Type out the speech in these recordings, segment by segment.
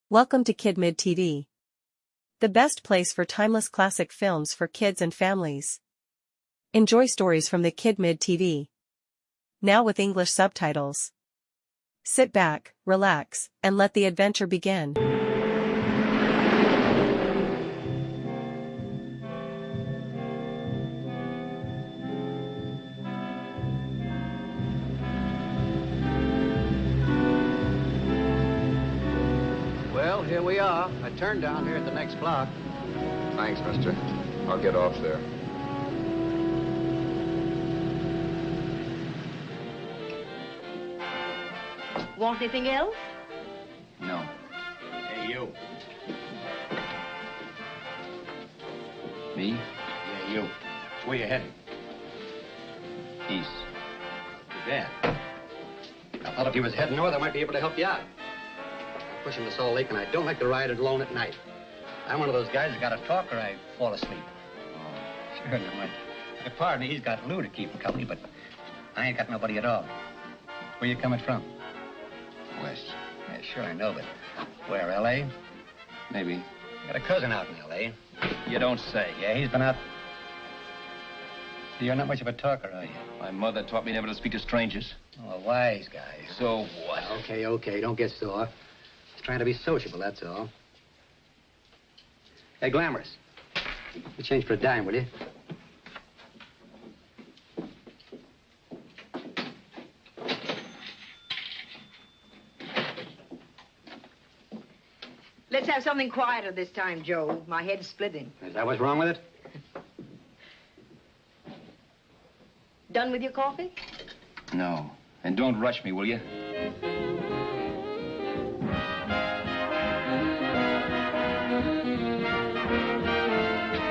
Welcome to KidMid TV, the best place for timeless classic films for kids and families. Enjoy stories from the KidMid TV, now with English subtitles. Sit back, relax, and let the adventure begin. Well, here we are. I turned down here at the next block. Thanks, mister. I'll get off there. Want anything else? No. Hey, you. Me? Yeah, you. Where you heading? East. Too bad. I thought if you was heading north, I might be able to help you out. I'm pushing to Salt Lake, and I don't like to ride it alone at night. I'm one of those guys that got to talk or I fall asleep. Oh. Sure, no. My partner, he's got Lou to keep him company, but I ain't got nobody at all. Where you coming from? West. Yeah, sure, I know, but where, L.A.? Maybe. Got a cousin out in L.A. You don't say. Yeah, he's been out. You're not much of a talker, are you? My mother taught me never to speak to strangers. Oh, a wise guy. So what? Okay, don't get sore. Just trying to be sociable, that's all. Hey, Glamorous. You change for a dime, will you? Let's have something quieter this time, Joe. My head's splitting. Is that what's wrong with it? Done with your coffee? No. And don't rush me, will you?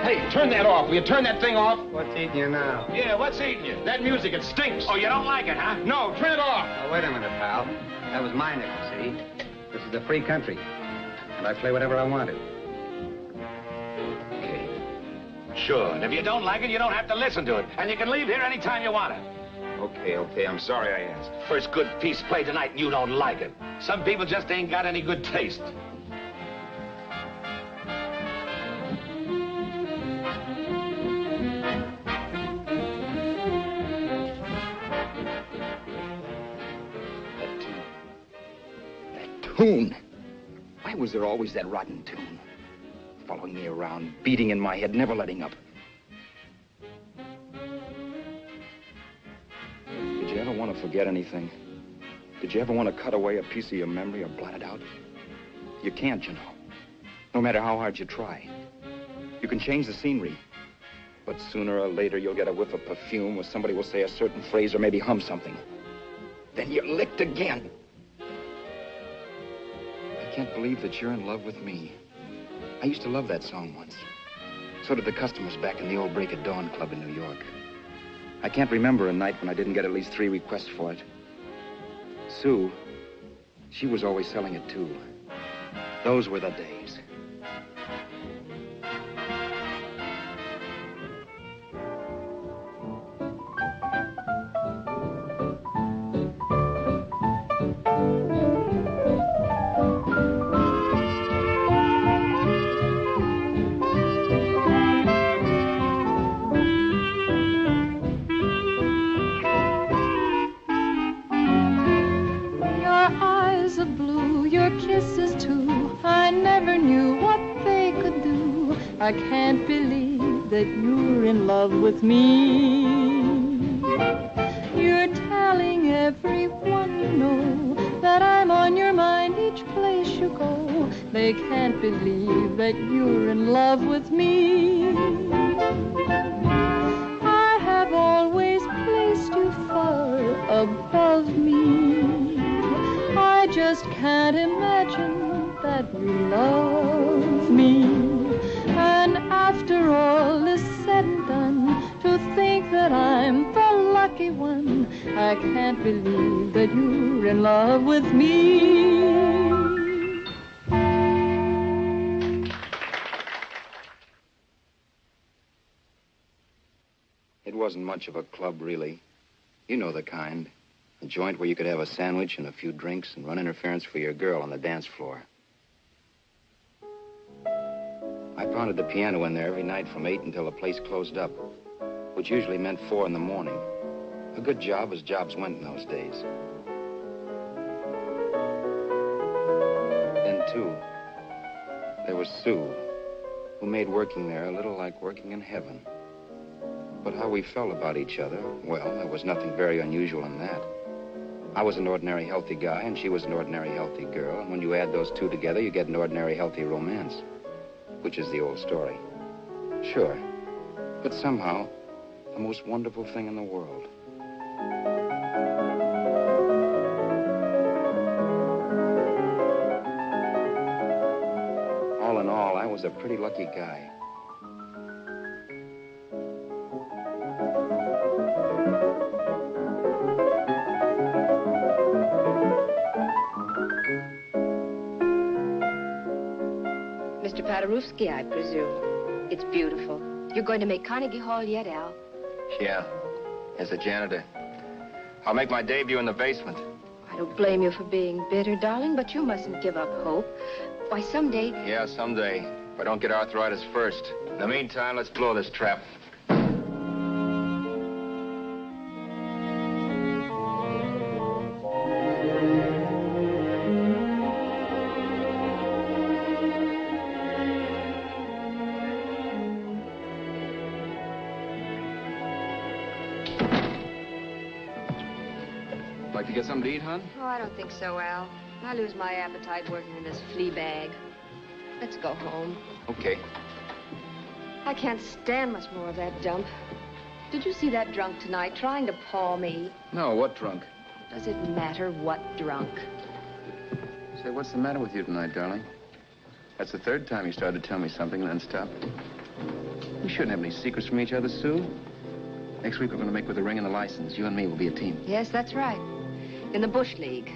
Hey, turn that off. Will you turn that thing off? What's eating you now? Yeah, what's eating you? That music, it stinks. Oh, you don't like it, huh? No, turn it off. Oh, wait a minute, pal. That was my nickel, see? This is a free country. And I play whatever I want to. Okay. Sure. And if you don't like it, you don't have to listen to it. And you can leave here anytime you want to. Okay. I'm sorry I asked. First good piece played tonight and you don't like it. Some people just ain't got any good taste. Tune. Why was there always that rotten tune? Following me around, beating in my head, never letting up. Did you ever want to forget anything? Did you ever want to cut away a piece of your memory or blot it out? You can't, you know. No matter how hard you try. You can change the scenery. But sooner or later, you'll get a whiff of perfume or somebody will say a certain phrase or maybe hum something. Then you're licked again. I can't believe that you're in love with me. I used to love that song once. So did the customers back in the old Break of Dawn club in New York. I can't remember a night when I didn't get at least 3 requests for it. Sue, she was always selling it too. Those were the days. I can't believe that you're in love with me. You're telling everyone you know that I'm on your mind each place you go. They can't believe that you're in love with me. I have always placed you far above me. I just can't imagine that you love me. And after all is said and done, to think that I'm the lucky one, I can't believe that you're in love with me. It wasn't much of a club, really. You know the kind. A joint where you could have a sandwich and a few drinks and run interference for your girl on the dance floor. pounded the piano in there every night from 8 until the place closed up, which usually meant 4 in the morning. A good job as jobs went in those days. Then, too, there was Sue, who made working there a little like working in heaven. But how we felt about each other, well, there was nothing very unusual in that. I was an ordinary healthy guy, and she was an ordinary healthy girl, and when you add those two together, you get an ordinary healthy romance, which is the old story. Sure, but somehow, the most wonderful thing in the world. All in all, I was a pretty lucky guy. Mr. Paderewski, I presume. It's beautiful. You're going to make Carnegie Hall yet, Al? Yeah, as a janitor. I'll make my debut in the basement. I don't blame you for being bitter, darling, but you mustn't give up hope. Why, someday... Yeah, someday. If I don't get arthritis first. In the meantime, let's blow this trap. Like to get something to eat, hon? Oh, I don't think so, Al. I lose my appetite working in this flea bag. Let's go home. Okay. I can't stand much more of that dump. Did you see that drunk tonight trying to paw me? No, what drunk? Does it matter what drunk? Say, what's the matter with you tonight, darling? That's the third time you started to tell me something and then stopped. We shouldn't have any secrets from each other, Sue. Next week, we're going to make with the ring and the license. You and me will be a team. Yes, that's right. In the Bush League.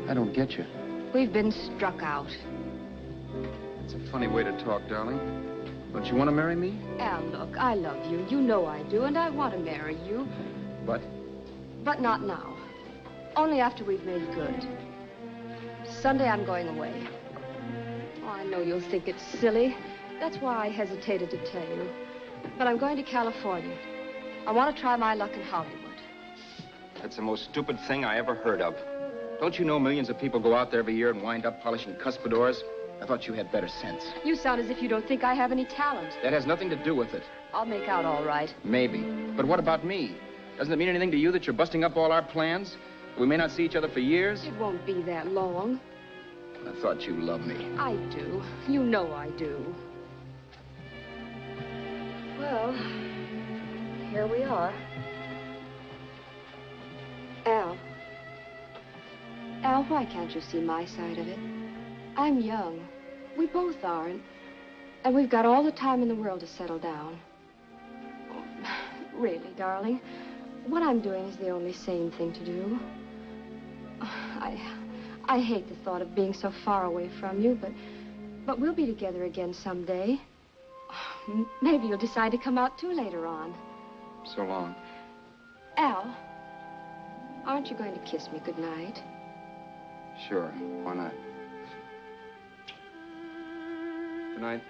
I don't get you. We've been struck out. It's a funny way to talk, darling. Don't you want to marry me? Al, look, I love you. You know I do, and I want to marry you. But? But not now. Only after we've made good. Sunday, I'm going away. Oh, I know you'll think it's silly. That's why I hesitated to tell you. But I'm going to California. I want to try my luck in Hollywood. That's the most stupid thing I ever heard of. Don't you know millions of people go out there every year and wind up polishing cuspidors? I thought you had better sense. You sound as if you don't think I have any talent. That has nothing to do with it. I'll make out all right. Maybe. But what about me? Doesn't it mean anything to you that you're busting up all our plans? We may not see each other for years? It won't be that long. I thought you loved me. I do. You know I do. Well, here we are. Al. Al, why can't you see my side of it? I'm young. We both are, and we've got all the time in the world to settle down. Really, darling, what I'm doing is the only sane thing to do. I hate the thought of being so far away from you, but we'll be together again someday. Maybe you'll decide to come out too later on. So long. Al, aren't you going to kiss me goodnight? Sure. Why not? Good night.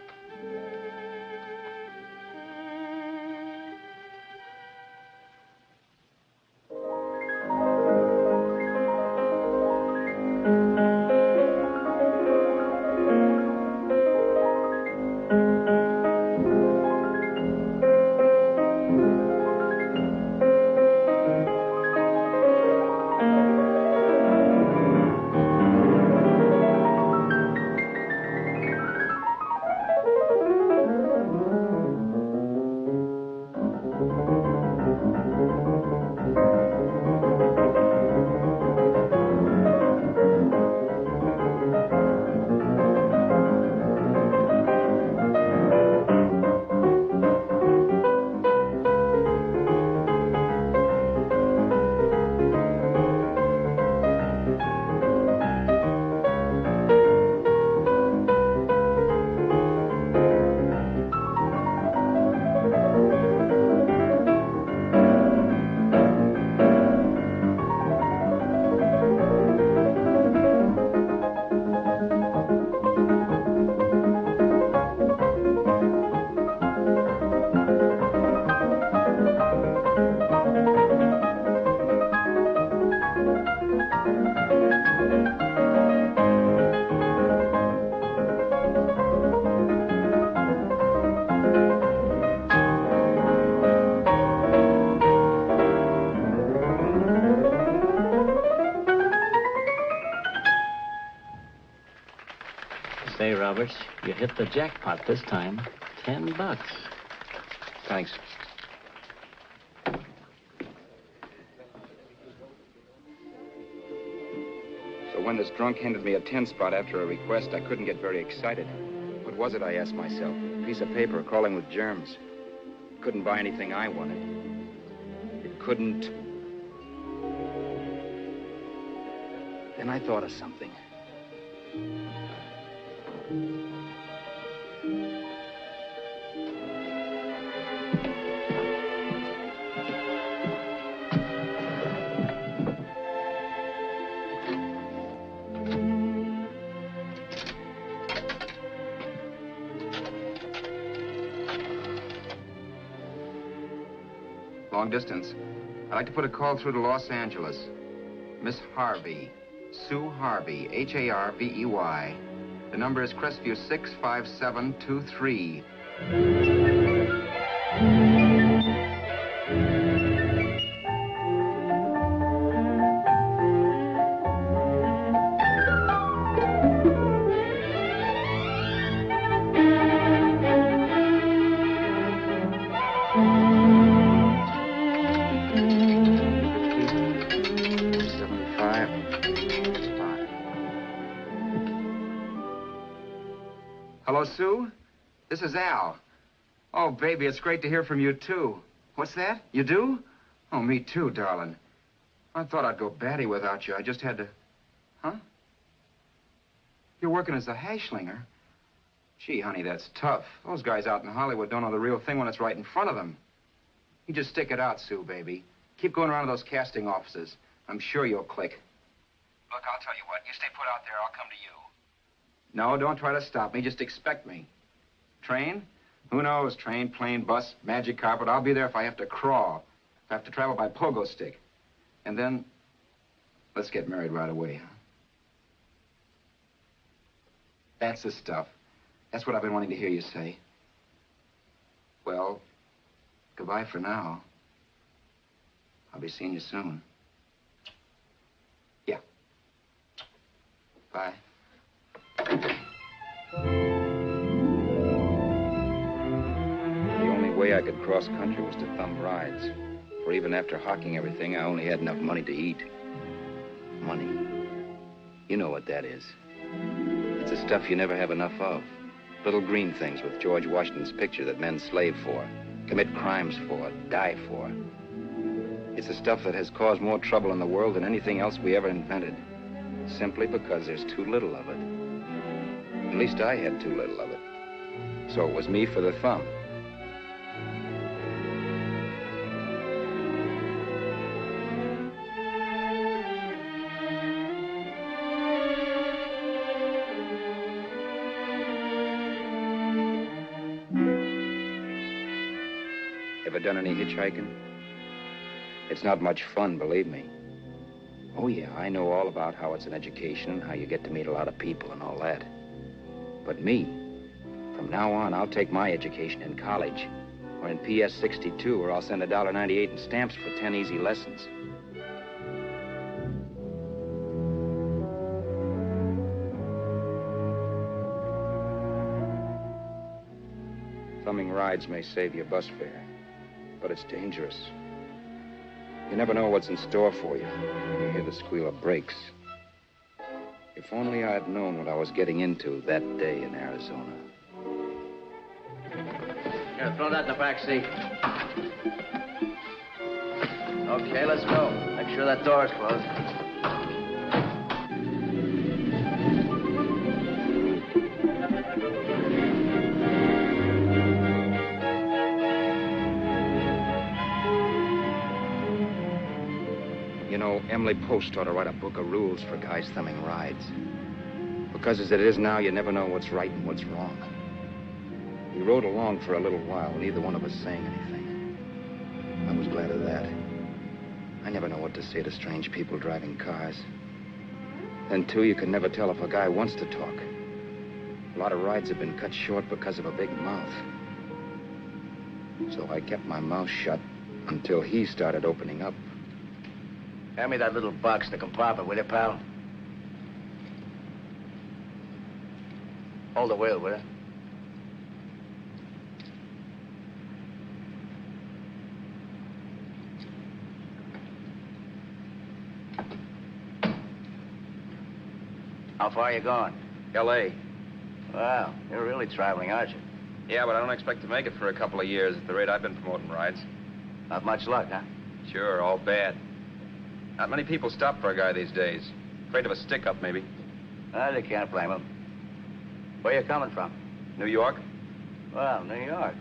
Say, Roberts, you hit the jackpot this time. $10. Thanks. So when this drunk handed me a 10 spot after a request, I couldn't get very excited. What was it, I asked myself? A piece of paper crawling with germs. Couldn't buy anything I wanted. It couldn't... Then I thought of something. Long distance. I'd like to put a call through to Los Angeles. Miss Harvey. Sue Harvey, Harvey. The number is Crestview 65723. Hello, Sue? This is Al. Oh, baby, it's great to hear from you, too. What's that? You do? Oh, me too, darling. I thought I'd go batty without you. I just had to... Huh? You're working as a hashlinger? Gee, honey, that's tough. Those guys out in Hollywood don't know the real thing when it's right in front of them. You just stick it out, Sue, baby. Keep going around to those casting offices. I'm sure you'll click. Look, I'll tell you what. You stay put out there, I'll come to you. No, don't try to stop me. Just expect me. Train? Who knows? Train, plane, bus, magic carpet. I'll be there if I have to crawl. If I have to travel by pogo stick. And then, let's get married right away, huh? That's the stuff. That's what I've been wanting to hear you say. Well, goodbye for now. I'll be seeing you soon. Yeah. Bye. The only way I could cross country was to thumb rides. For even after hawking everything, I only had enough money to eat. Money. You know what that is. It's the stuff you never have enough of. Little green things with George Washington's picture that men slave for, commit crimes for, die for. It's the stuff that has caused more trouble in the world than anything else we ever invented. Simply because there's too little of it. At least I had too little of it. So it was me for the thumb. Ever done any hitchhiking? It's not much fun, believe me. Oh, yeah, I know all about how it's an education and how you get to meet a lot of people and all that. But me, from now on, I'll take my education in college or in PS 62, or I'll send $1.98 in stamps for 10 easy lessons. Thumbing rides may save your bus fare, but it's dangerous. You never know what's in store for you when you hear the squeal of brakes. If only I had known what I was getting into that day in Arizona. Here, throw that in the back seat. Okay, let's go. Make sure that door's closed. You know, Emily Post ought to write a book of rules for guys thumbing rides. Because as it is now, you never know what's right and what's wrong. We rode along for a little while, neither one of us saying anything. I was glad of that. I never know what to say to strange people driving cars. Then, too, you can never tell if a guy wants to talk. A lot of rides have been cut short because of a big mouth. So I kept my mouth shut until he started opening up. Hand me that little box, the compartment, will you, pal? Hold the wheel, will you? How far are you going? L.A. Well, you're really traveling, aren't you? Yeah, but I don't expect to make it for a couple of years at the rate I've been promoting rides. Not much luck, huh? Sure, all bad. Not many people stop for a guy these days. Afraid of a stick-up, maybe. Well, you can't blame him. Where you coming from? New York? Well, New York.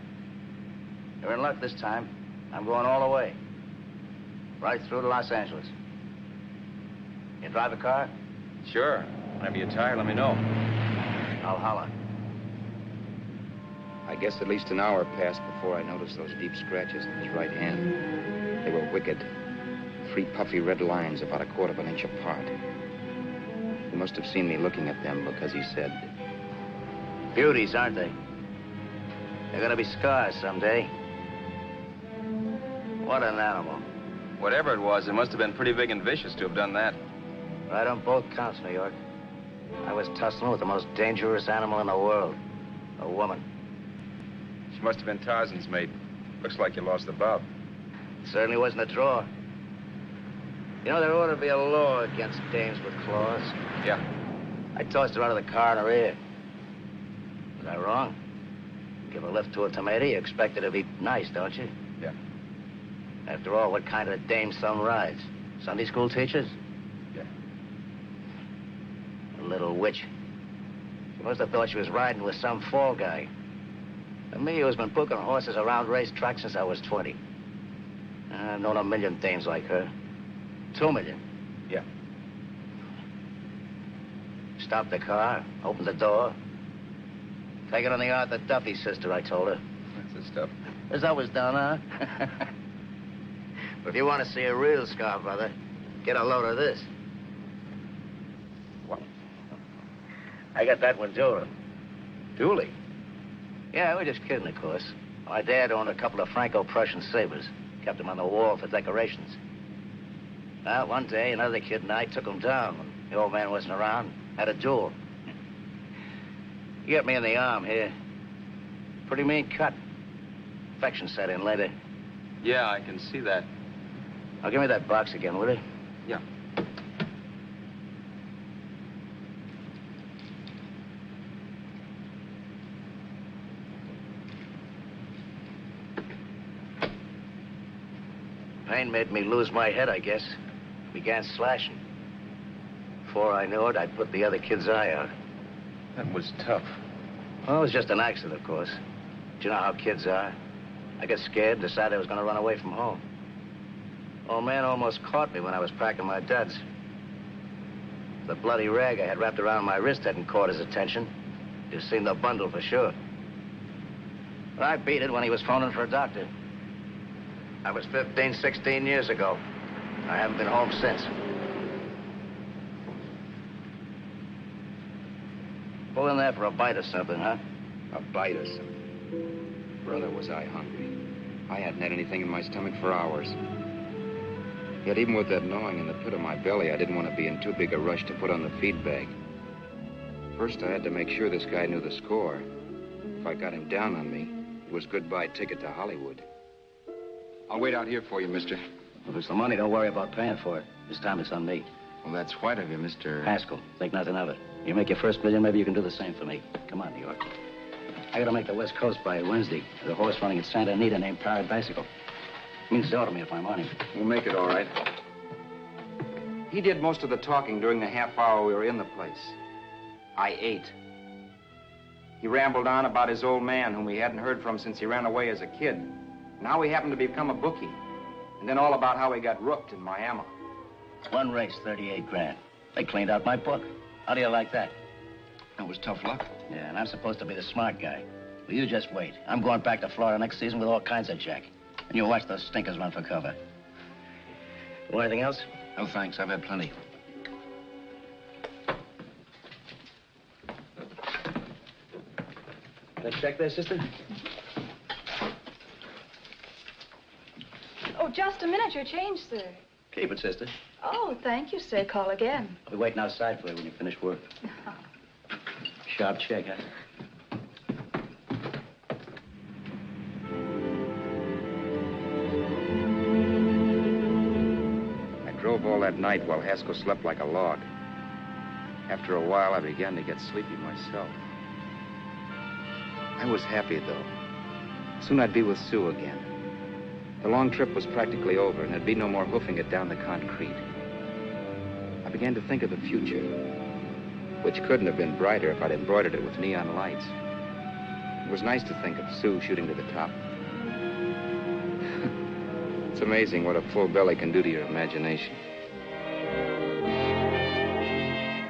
You're in luck this time. I'm going all the way. Right through to Los Angeles. You drive a car? Sure. Whenever you're tired, let me know. I'll holler. I guess at least an hour passed before I noticed those deep scratches in his right hand. They were wicked. 3 puffy red lines about 1/4 of an inch apart. He must have seen me looking at them because he said, Beauties, aren't they? They're gonna be scars someday. What an animal. Whatever it was, it must have been pretty big and vicious to have done that. Right on both counts, New York. I was tussling with the most dangerous animal in the world. A woman. She must have been Tarzan's mate. Looks like you lost the bob. Certainly wasn't a draw. You know, there ought to be a law against dames with claws. Yeah. I tossed her out of the car in her ear. Was I wrong? Give a lift to a tomato, you expect her to be nice, don't you? Yeah. After all, what kind of dame son rides? Sunday school teachers? Yeah. A little witch. She must have thought she was riding with some fall guy. And me, who's been booking horses around racetracks since I was 20. I've known a million dames like her. 2 million. Yeah. Stopped the car, opened the door. Take it on the Arthur Duffy sister, I told her. That's the stuff. As I was done, huh? But if you want to see a real scar, brother, get a load of this. What? I got that one, Julie. Dooley? Yeah, we're just kidding, of course. My dad owned a couple of Franco-Prussian sabers. Kept them on the wall for decorations. Well, one day, another kid and I took them down when the old man wasn't around. Had a duel. He got me in the arm here. Pretty mean cut. Infection set in later. Yeah, I can see that. Now, give me that box again, will you? Yeah. Pain made me lose my head, I guess. Began slashing. Before I knew it, I'd put the other kid's eye out. That was tough. Well, it was just an accident, of course. But you know how kids are. I got scared, decided I was going to run away from home. Old man almost caught me when I was packing my duds. The bloody rag I had wrapped around my wrist hadn't caught his attention. You've seen the bundle for sure. But I beat it when he was phoning for a doctor. That was 15, 16 years ago. I haven't been home since. Pull in there for a bite or something, huh? a bite or something. Brother, was I hungry. I hadn't had anything in my stomach for hours. Yet even with that gnawing in the pit of my belly, I didn't want to be in too big a rush to put on the feed bag. First, I had to make sure this guy knew the score. If I got him down on me, it was goodbye ticket to Hollywood. I'll wait out here for you, mister. If it's the money, don't worry about paying for it. This time it's on me. Well, that's white of you, Mr. Haskell, think nothing of it. You make your first million, maybe you can do the same for me. Come on, New York. I gotta make the West Coast by Wednesday. There's a horse running at Santa Anita named Paradicycle. Means dough to me if I'm on him. We'll make it all right. He did most of the talking during the half hour we were in the place. I ate. He rambled on about his old man, whom we hadn't heard from since he ran away as a kid. And how he happened to become a bookie. And then all about how he got rooked in Miami. One race, 38 grand. They cleaned out my book. How do you like that? That was tough luck. Yeah, and I'm supposed to be the smart guy. Well, you just wait. I'm going back to Florida next season with all kinds of jack. And you watch those stinkers run for cover. Want anything else? No, thanks. I've had plenty. Got a check there, sister? Oh, just a minute. Your change, sir. Keep it, sister. Oh, thank you, sir. Call again. I'll be waiting outside for you when you finish work. Sharp check, huh? all that night while Haskell slept like a log. After a while, I began to get sleepy myself. I was happy, though. Soon I'd be with Sue again. The long trip was practically over, and there'd be no more hoofing it down the concrete. I began to think of the future, which couldn't have been brighter if I'd embroidered it with neon lights. It was nice to think of Sue shooting to the top. It's amazing what a full belly can do to your imagination.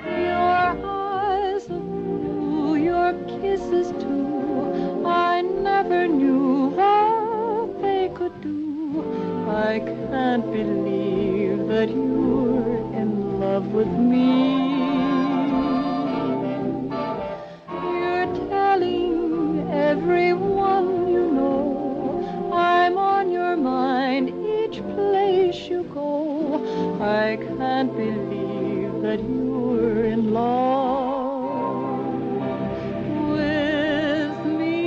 Your eyes of blue, your kisses too, I never knew what they could do. I can't believe that you're in love with me. You're telling everyone you know I'm on your mind each place you go. I can't believe that you're in love with me.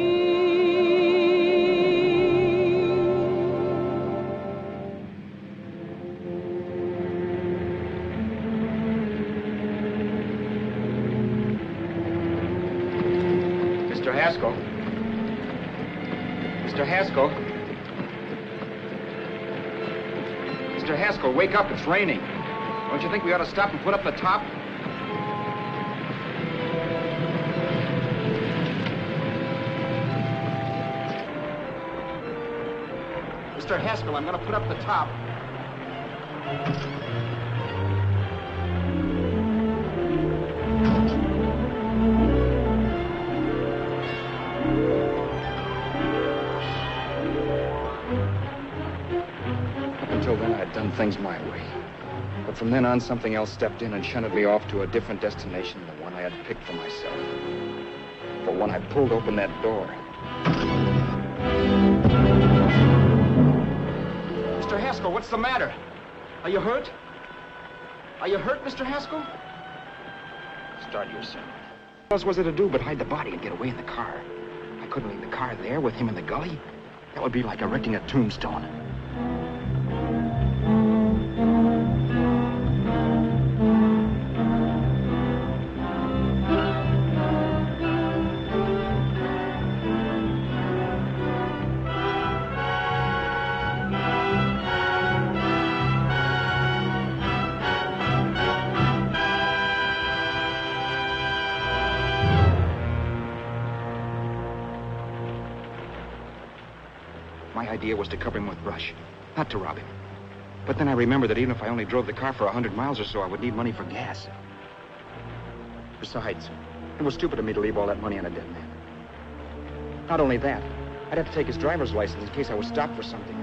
Mr. Haskell? Mr. Haskell? Mr. Haskell, wake up. It's raining. Don't you think we ought to stop and put up the top? Mr. Haskell, I'm going to put up the top. Up until then, I'd done things my way. But from then on, something else stepped in and shunted me off to a different destination than the one I had picked for myself. For when I pulled open that door... Mr. Haskell, what's the matter? Are you hurt? Are you hurt, Mr. Haskell? Start yourself. What else was there to do but hide the body and get away in the car? I couldn't leave the car there with him in the gully. That would be like erecting a tombstone. My idea was to cover him with brush, not to rob him. But then I remembered that even if I only drove the car for 100 miles or so, I would need money for gas. Besides, it was stupid of me to leave all that money on a dead man. Not only that, I'd have to take his driver's license in case I was stopped for something.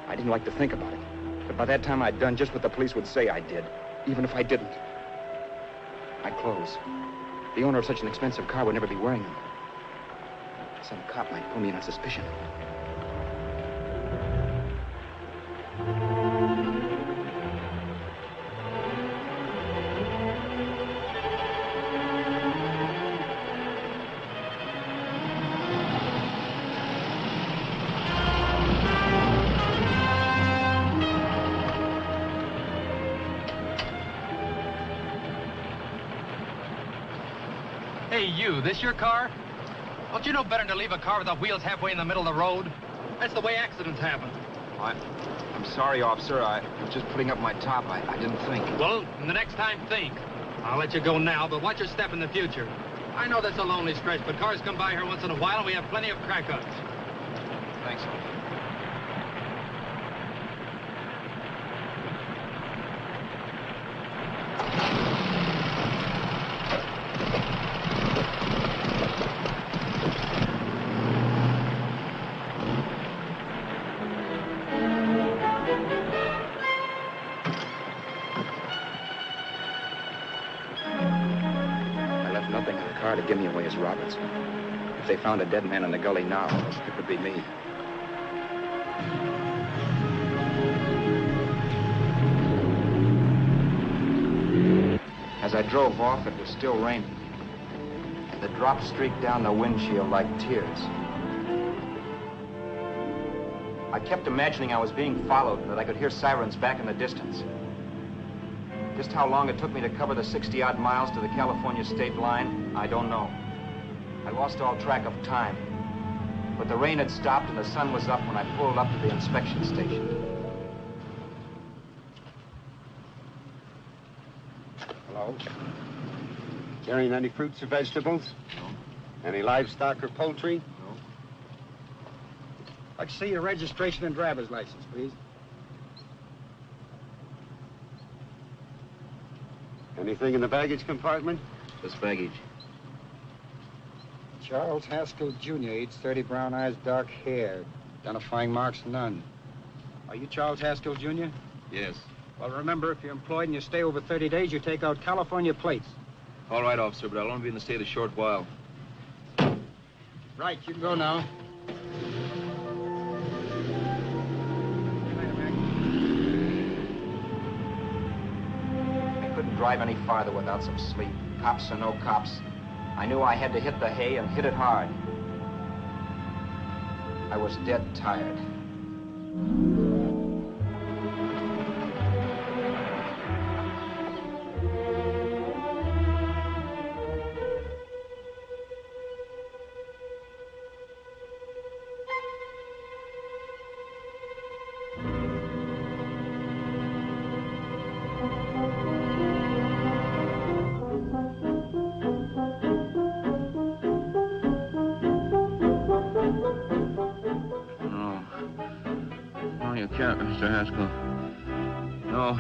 I didn't like to think about it, but by that time I'd done just what the police would say I did, even if I didn't. My clothes. The owner of such an expensive car would never be wearing them. Some cop might pull me in on suspicion. Hey, you, this your car? Don't you know better than to leave a car with the wheels halfway in the middle of the road? That's the way accidents happen. I'm sorry, officer. I was just putting up my top. I didn't think. Well, the next time, think. I'll let you go now, but watch your step in the future. I know that's a lonely stretch, but cars come by here once in a while, and we have plenty of crack-ups. Thanks, officer. To give me away as Roberts. If they found a dead man in the gully now, it would be me. As I drove off, it was still raining. The drops streaked down the windshield like tears. I kept imagining I was being followed and that I could hear sirens back in the distance. Just how long it took me to cover the 60-odd miles to the California state line, I don't know. I lost all track of time. But the rain had stopped and the sun was up when I pulled up to the inspection station. Hello? Carrying any fruits or vegetables? No. Any livestock or poultry? No. I'd like to see your registration and driver's license, please. Anything in the baggage compartment? This baggage. Charles Haskell, Jr., age 30, brown eyes, dark hair. Identifying marks, none. Are you Charles Haskell, Jr.? Yes. Well, remember, if you're employed and you stay over 30 days, you take out California plates. All right, officer, but I'll only be in the state a short while. Right, you can go now. I couldn't drive any farther without some sleep. Cops or no cops, I knew I had to hit the hay and hit it hard. I was dead tired. No, you can't, Mr. Haskell. No.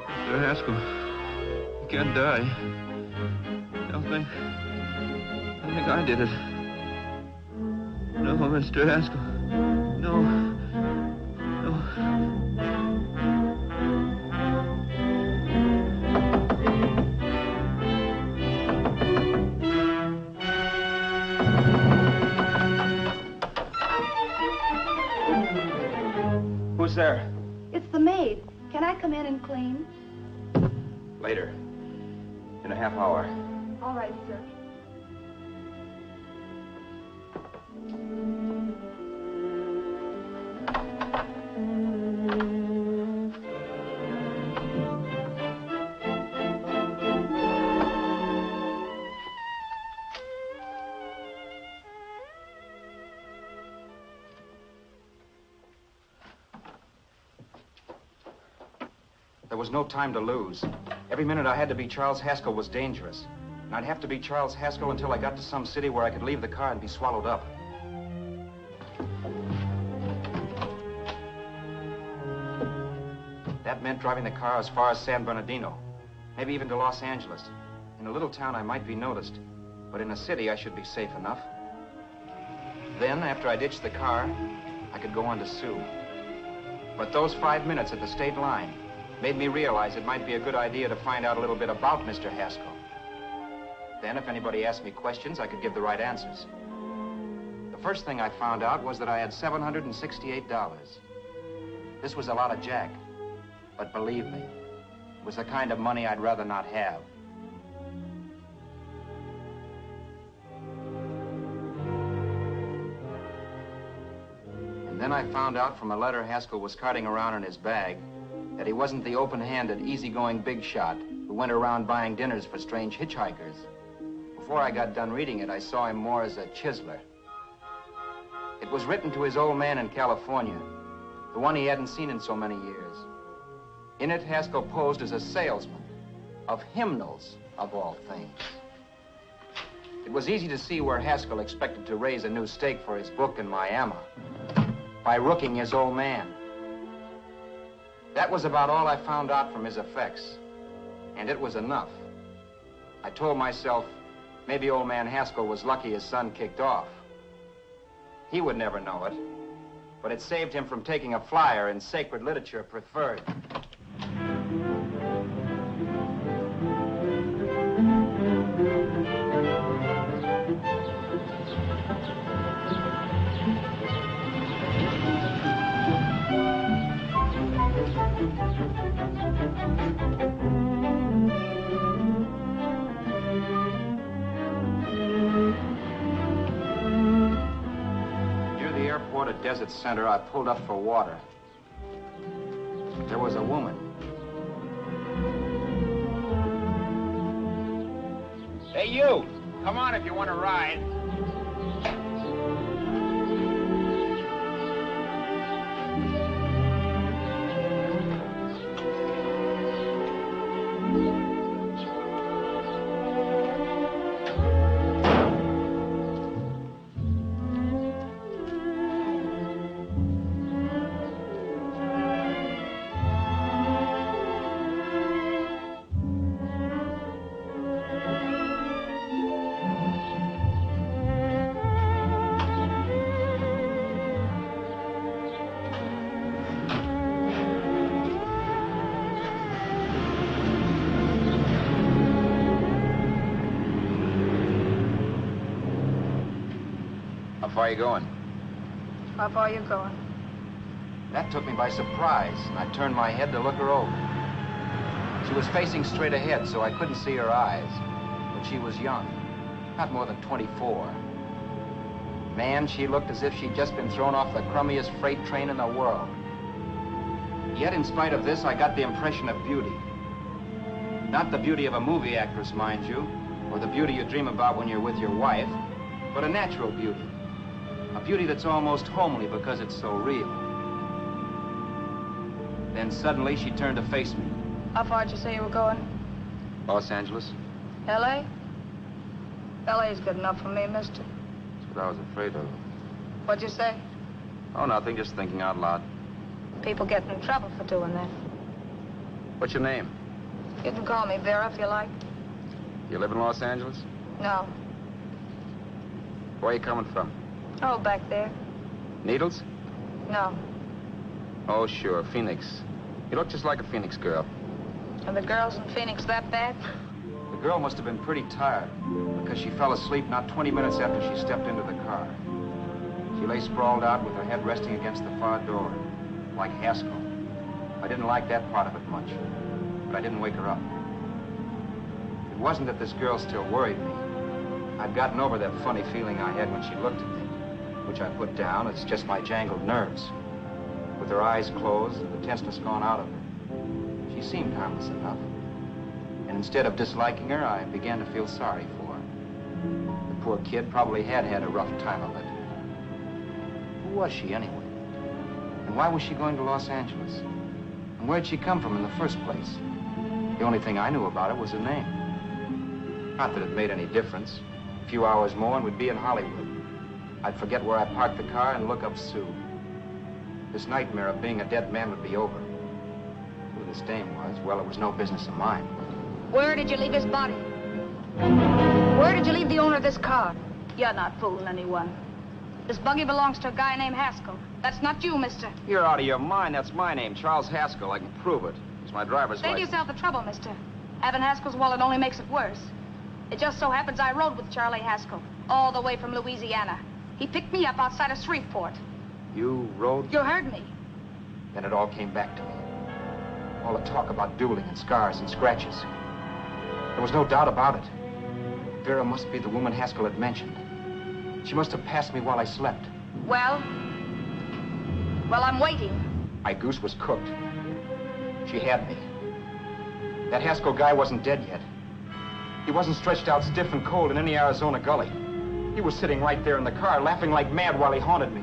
Mr. Haskell, you can't die. Don't think I did it. No, Mr. Haskell. No. No. Who's there? It's the maid. Can I come in and clean? Later. In a half hour. All right, sir. There was no time to lose. Every minute I had to be Charles Haskell was dangerous. And I'd have to be Charles Haskell until I got to some city where I could leave the car and be swallowed up. That meant driving the car as far as San Bernardino, maybe even to Los Angeles. In a little town, I might be noticed, but in a city, I should be safe enough. Then, after I ditched the car, I could go on to Sue. But those 5 minutes at the state line made me realize it might be a good idea to find out a little bit about Mr. Haskell. Then, if anybody asked me questions, I could give the right answers. The first thing I found out was that I had $768. This was a lot of jack, but believe me, it was the kind of money I'd rather not have. And then I found out from a letter Haskell was carting around in his bag that he wasn't the open-handed, easygoing big shot who went around buying dinners for strange hitchhikers. Before I got done reading it, I saw him more as a chiseler. It was written to his old man in California, the one he hadn't seen in so many years. In it, Haskell posed as a salesman of hymnals, of all things. It was easy to see where Haskell expected to raise a new stake for his book in Miami by rooking his old man. That was about all I found out from his effects, and it was enough. I told myself, maybe old man Haskell was lucky his son kicked off. He would never know it, but it saved him from taking a flyer in Sacred Literature Preferred. desert center, I pulled up for water. There was a woman. Hey, you! Come on if you want to ride. How far are you going? How far are you going? That took me by surprise, and I turned my head to look her over. She was facing straight ahead, so I couldn't see her eyes. But she was young, not more than 24. Man, she looked as if she'd just been thrown off the crummiest freight train in the world. Yet, in spite of this, I got the impression of beauty. Not the beauty of a movie actress, mind you, or the beauty you dream about when you're with your wife, but a natural beauty. A beauty that's almost homely because it's so real. Then suddenly she turned to face me. How far did you say you were going? Los Angeles? L.A.? L.A.'s good enough for me, mister. That's what I was afraid of. What'd you say? Oh, nothing, just thinking out loud. People get in trouble for doing that. What's your name? You can call me Vera if you like. You live in Los Angeles? No. Where are you coming from? Oh, back there. Needles? No. Oh, sure, Phoenix. You look just like a Phoenix girl. Are the girls in Phoenix that bad? The girl must have been pretty tired, because she fell asleep not 20 minutes after she stepped into the car. She lay sprawled out with her head resting against the far door, like Haskell. I didn't like that part of it much, but I didn't wake her up. It wasn't that this girl still worried me. I'd gotten over that funny feeling I had when she looked at me, which I put down as just my jangled nerves. With her eyes closed and the tenseness gone out of her, she seemed harmless enough. And instead of disliking her, I began to feel sorry for her. The poor kid probably had had a rough time of it. Who was she, anyway? And why was she going to Los Angeles? And where'd she come from in the first place? The only thing I knew about her was her name. Not that it made any difference. A few hours more and we'd be in Hollywood. I'd forget where I parked the car and look up Sue. This nightmare of being a dead man would be over. Who this dame was, well, it was no business of mine. Where did you leave his body? Where did you leave the owner of this car? You're not fooling anyone. This buggy belongs to a guy named Haskell. That's not you, mister. You're out of your mind. That's my name, Charles Haskell. I can prove it. It's my driver's Save license. yourself the trouble, mister. Having Haskell's wallet only makes it worse. It just so happens I rode with Charlie Haskell, all the way from Louisiana. He picked me up outside of Shreveport. You rode? You heard me. Then it all came back to me. All the talk about dueling and scars and scratches. There was no doubt about it. Vera must be the woman Haskell had mentioned. She must have passed me while I slept. Well, I'm waiting. My goose was cooked. She had me. That Haskell guy wasn't dead yet. He wasn't stretched out stiff and cold in any Arizona gully. He was sitting right there in the car, laughing like mad while he haunted me.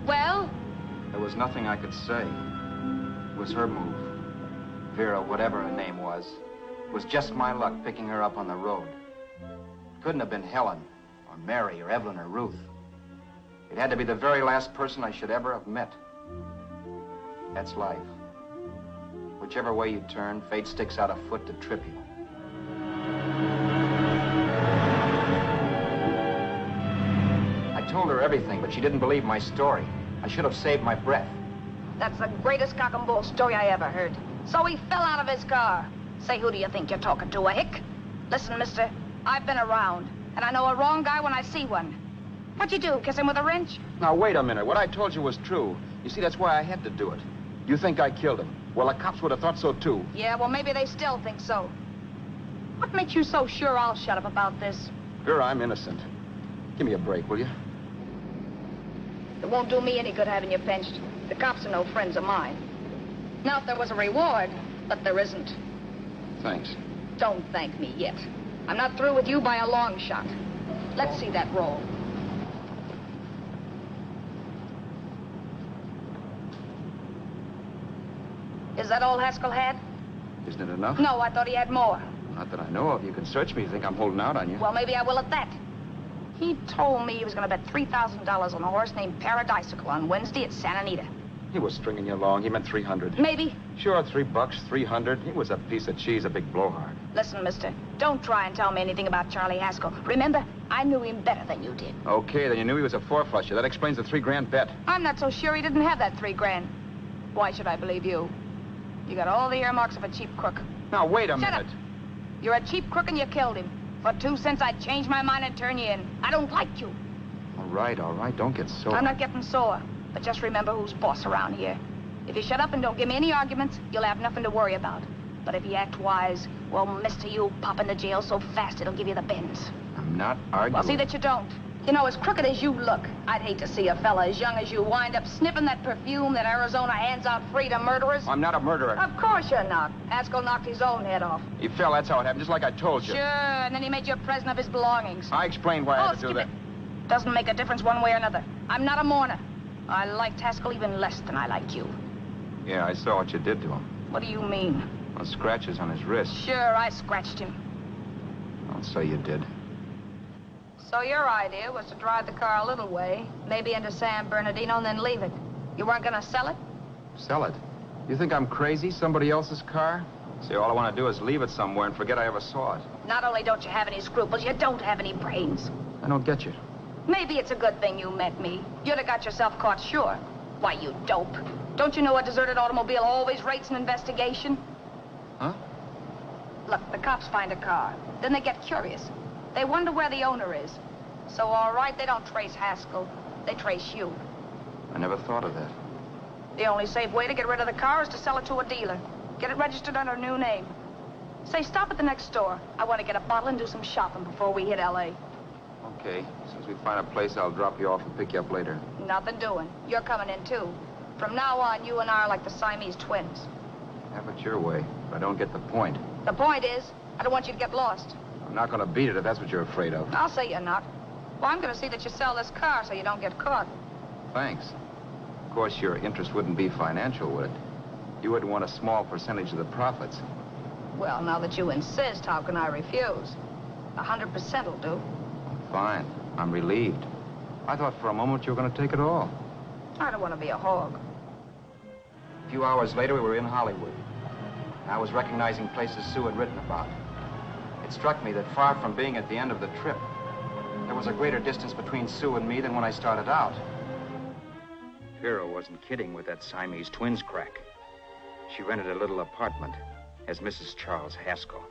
Well? There was nothing I could say. It was her move. Vera, whatever her name was, it was just my luck picking her up on the road. It couldn't have been Helen, or Mary, or Evelyn, or Ruth. It had to be the very last person I should ever have met. That's life. Whichever way you turn, fate sticks out a foot to trip you. I told her everything, but she didn't believe my story. I should have saved my breath. That's the greatest cock and bull story I ever heard. So he fell out of his car. Say, who do you think you're talking to, a hick? Listen, mister, I've been around, and I know a wrong guy when I see one. What'd you do, kiss him with a wrench? Now, wait a minute. What I told you was true. You see, that's why I had to do it. You think I killed him. Well, the cops would have thought so, too. Yeah, well, maybe they still think so. What makes you so sure I'll shut up about this? Vera, I'm innocent. Give me a break, will you? It won't do me any good having you pinched. The cops are no friends of mine. Now, if there was a reward, but there isn't. Thanks. Don't thank me yet. I'm not through with you by a long shot. Let's see that roll. Is that all Haskell had? Isn't it enough? No, I thought he had more. Not that I know of. You can search me. You think I'm holding out on you? Well, maybe I will at that. He told me he was going to bet $3,000 on a horse named Paradisical on Wednesday at Santa Anita. He was stringing you along. He meant 300. Maybe. Sure, $3, 300. He was a piece of cheese, a big blowhard. Listen, mister, don't try and tell me anything about Charlie Haskell. Remember, I knew him better than you did. Okay, then you knew he was a four-flusher. That explains the $3,000 bet. I'm not so sure he didn't have that $3,000. Why should I believe you? You got all the earmarks of a cheap crook. Now, wait a Shut minute. up. You're a cheap crook and you killed him. For 2 cents, I'd change my mind and turn you in. I don't like you. All right. Don't get sore. I'm not getting sore. But just remember who's boss around here. If you shut up and don't give me any arguments, you'll have nothing to worry about. But if you act wise, well, mister, you'll pop into jail so fast it'll give you the bends. I'm not arguing. Well, see that you don't. You know, as crooked as you look, I'd hate to see a fella as young as you wind up sniffing that perfume that Arizona hands out free to murderers. I'm not a murderer. Of course you're not. Haskell knocked his own head off. He fell. That's how it happened, just like I told you. Sure, and then he made you a present of his belongings. I explained why I had to do skip that. it. Doesn't make a difference one way or another. I'm not a mourner. I liked Haskell even less than I like you. Yeah, I saw what you did to him. What do you mean? Well, scratches on his wrist. Sure, I scratched him. Oh, so you did. So your idea was to drive the car a little way, maybe into San Bernardino, and then leave it. You weren't gonna sell it? Sell it? You think I'm crazy? Somebody else's car? See, all I want to do is leave it somewhere and forget I ever saw it. Not only don't you have any scruples, you don't have any brains. I don't get you. Maybe it's a good thing you met me. You'd have got yourself caught, sure. Why, you dope. Don't you know a deserted automobile always rates an investigation? Huh? Look, the cops find a car. Then they get curious. They wonder where the owner is. So, all right, they don't trace Haskell. They trace you. I never thought of that. The only safe way to get rid of the car is to sell it to a dealer. Get it registered under a new name. Say, stop at the next store. I want to get a bottle and do some shopping before we hit L.A. Okay. As soon as we find a place, I'll drop you off and pick you up later. Nothing doing. You're coming in, too. From now on, you and I are like the Siamese twins. Have it your way, but I don't get the point. The point is, I don't want you to get lost. I'm not going to beat it if that's what you're afraid of. I'll say you're not. Well, I'm going to see that you sell this car so you don't get caught. Thanks. Of course, your interest wouldn't be financial, would it? You would want a small percentage of the profits. Well, now that you insist, how can I refuse? 100% will do. Fine. I'm relieved. I thought for a moment you were going to take it all. I don't want to be a hog. A few hours later, we were in Hollywood. I was recognizing places Sue had written about. It struck me that far from being at the end of the trip, there was a greater distance between Sue and me than when I started out. Vera wasn't kidding with that Siamese twins crack. She rented a little apartment as Mrs. Charles Haskell.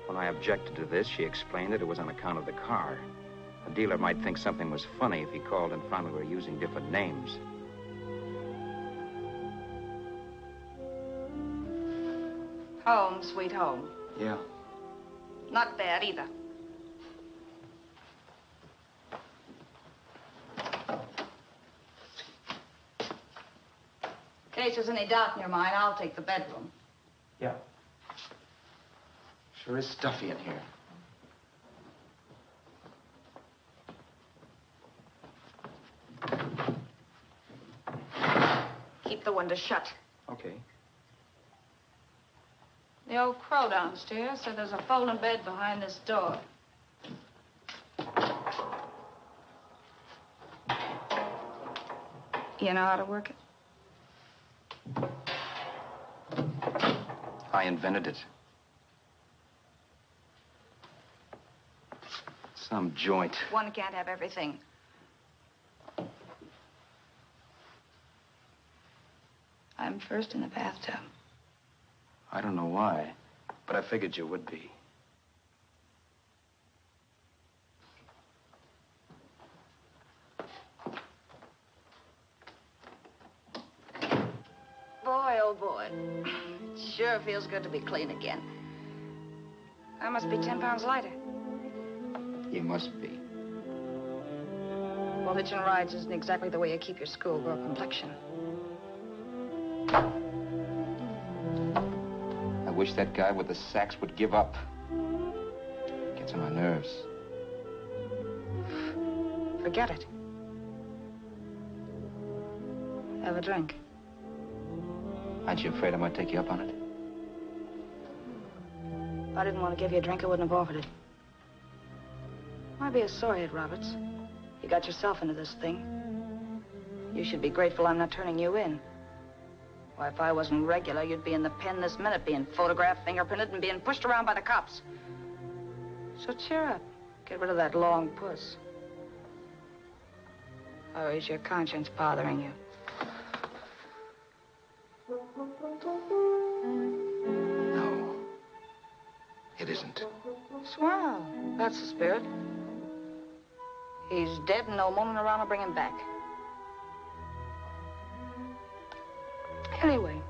When I objected to this, she explained that it was on account of the car. A dealer might think something was funny if he called and found we were using different names. Home, sweet home. Yeah. Not bad, either. In case there's any doubt in your mind, I'll take the bedroom. Yeah. Sure is stuffy in here. Keep the window shut. Okay. The old crow downstairs said there's a folding bed behind this door. You know how to work it? I invented it. Some joint. One can't have everything. I'm first in the bathtub. I don't know why, but I figured you would be. Boy, oh boy. It sure feels good to be clean again. I must be 10 pounds lighter. You must be. Well, hitching rides isn't exactly the way you keep your schoolgirl complexion. I wish that guy with the sax would give up. Gets on my nerves. Forget it. Have a drink. Aren't you afraid I might take you up on it? If I didn't want to give you a drink, I wouldn't have offered it. Why be a sorehead, Roberts? You got yourself into this thing. You should be grateful I'm not turning you in. Why, if I wasn't regular, you'd be in the pen this minute, being photographed, fingerprinted, and being pushed around by the cops. So cheer up. Get rid of that long puss. Or is your conscience bothering you? No. It isn't. Swell. That's the spirit. He's dead and no woman around to bring him back. Anyway,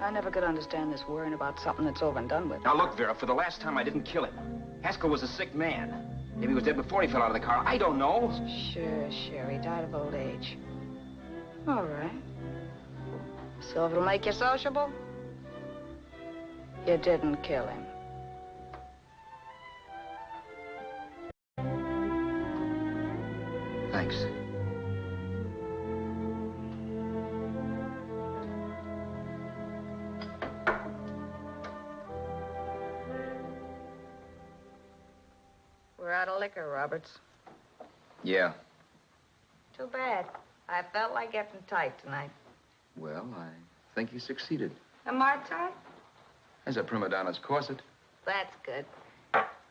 I never could understand this worrying about something that's over and done with. Now, look, Vera, for the last time, I didn't kill him. Haskell was a sick man. Maybe he was dead before he fell out of the car. I don't know. Sure. He died of old age. All right. So if it'll make you sociable, you didn't kill him. Thanks. We're out of liquor, Roberts. Yeah. Too bad. I felt like getting tight tonight. Well, I think you succeeded. Am I tight? As a prima donna's corset. That's good.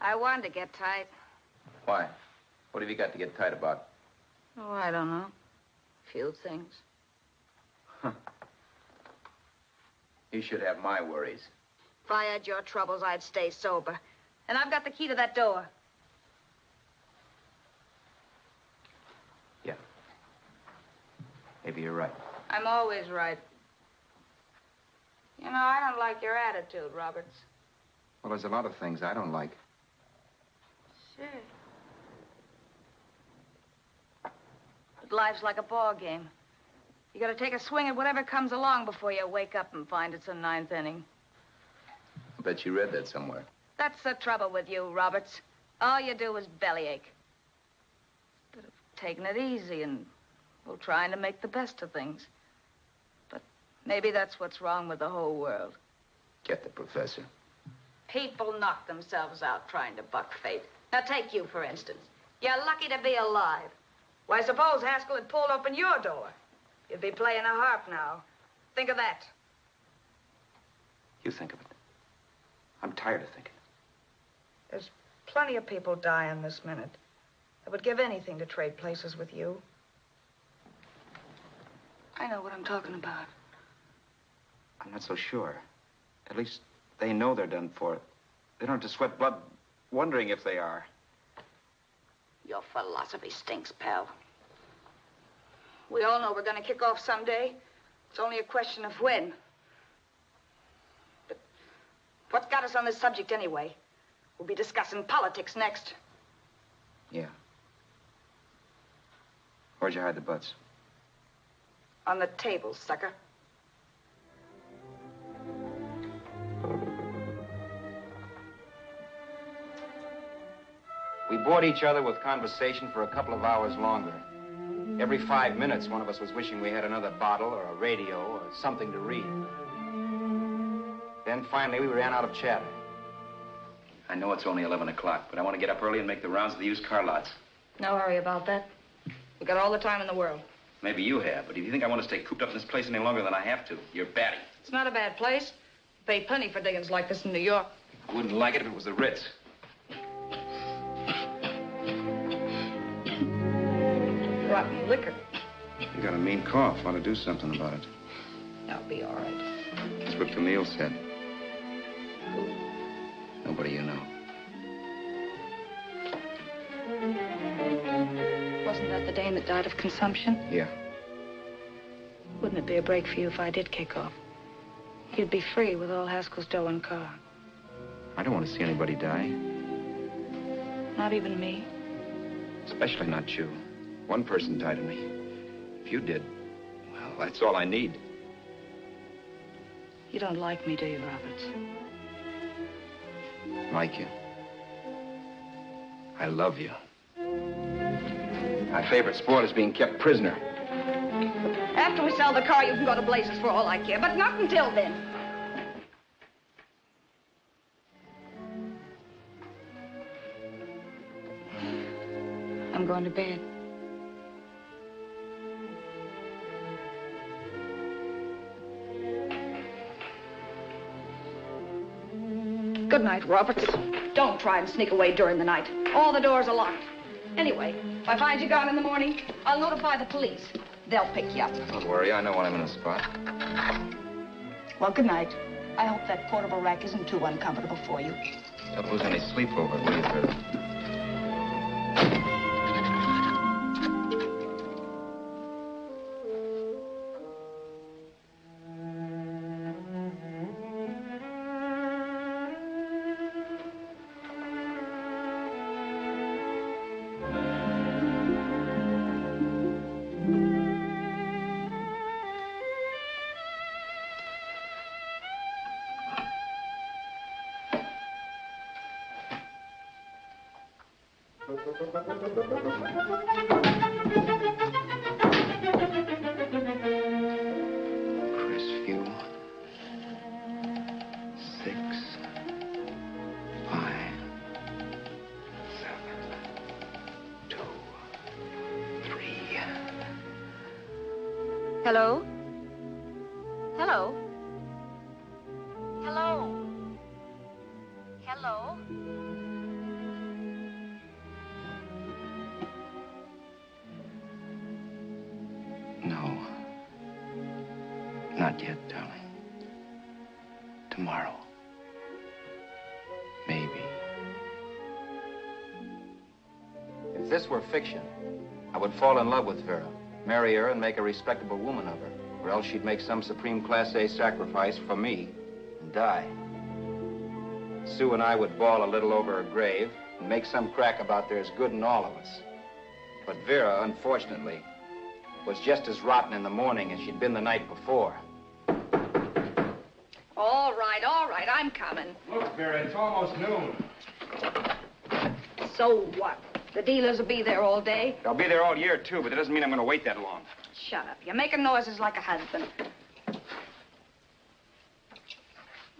I wanted to get tight. Why? What have you got to get tight about? Oh, I don't know. A few things. Huh. You should have my worries. If I had your troubles, I'd stay sober. And I've got the key to that door. Yeah. Maybe you're right. I'm always right. You know, I don't like your attitude, Roberts. Well, there's a lot of things I don't like. Sure. But life's like a ball game. You gotta take a swing at whatever comes along before you wake up and find it's a ninth inning. I bet you read that somewhere. That's the trouble with you, Roberts. All you do is bellyache. Instead of taking it easy and, well, trying to make the best of things. But maybe that's what's wrong with the whole world. Get the professor. People knock themselves out trying to buck fate. Now, take you, for instance. You're lucky to be alive. Why, suppose Haskell had pulled open your door. You'd be playing a harp now. Think of that. You think of it. I'm tired of thinking. There's plenty of people dying this minute. I would give anything to trade places with you. I know what I'm talking about. I'm not so sure. At least they know they're done for. They don't have to sweat blood wondering if they are. Your philosophy stinks, pal. We all know we're going to kick off someday. It's only a question of when. But what's got us on this subject anyway? We'll be discussing politics next. Yeah. Where'd you hide the butts? On the table, sucker. We bored each other with conversation for a couple of hours longer. Every 5 minutes, one of us was wishing we had another bottle or a radio or something to read. Then finally, we ran out of chatter. I know it's only 11 o'clock, but I want to get up early and make the rounds of the used car lots. No hurry about that. We've got all the time in the world. Maybe you have, but if you think I want to stay cooped up in this place any longer than I have to, you're batty. It's not a bad place. Pay plenty for diggings like this in New York. I wouldn't like it if it was the Ritz. Rotten liquor. You got a mean cough. Want to do something about it. I'll be all right. That's what Camille said. Nobody you know. Wasn't that the dame that died of consumption? Yeah. Wouldn't it be a break for you if I did kick off? You'd be free with all Haskell's dough and car. I don't want to see anybody die. Not even me. Especially not you. One person died of me. If you did, well, that's all I need. You don't like me, do you, Roberts? Like you. I love you. My favorite sport is being kept prisoner. After we sell the car, you can go to blazes for all I care, but not until then. I'm going to bed. Good night, Roberts. Don't try and sneak away during the night. All the doors are locked. Anyway, if I find you gone in the morning, I'll notify the police. They'll pick you up. Don't worry, I know when I'm in a spot. Well, good night. I hope that portable rack isn't too uncomfortable for you. Don't lose any sleep over it, will you, Vera? Crestview. 6, 5, 7, 2, 3. Hello? Hello? Hello? Hello? No. Not yet, darling. Tomorrow. Maybe. If this were fiction, I would fall in love with Vera, marry her, and make a respectable woman of her. Or else she'd make some supreme Class A sacrifice for me and die. Sue and I would bawl a little over her grave and make some crack about there's good in all of us. But Vera, unfortunately, was just as rotten in the morning as she'd been the night before. All right, I'm coming. Look, Vera, it's almost noon. So what? The dealers will be there all day. They'll be there all year, too, but that doesn't mean I'm going to wait that long. Shut up. You're making noises like a husband.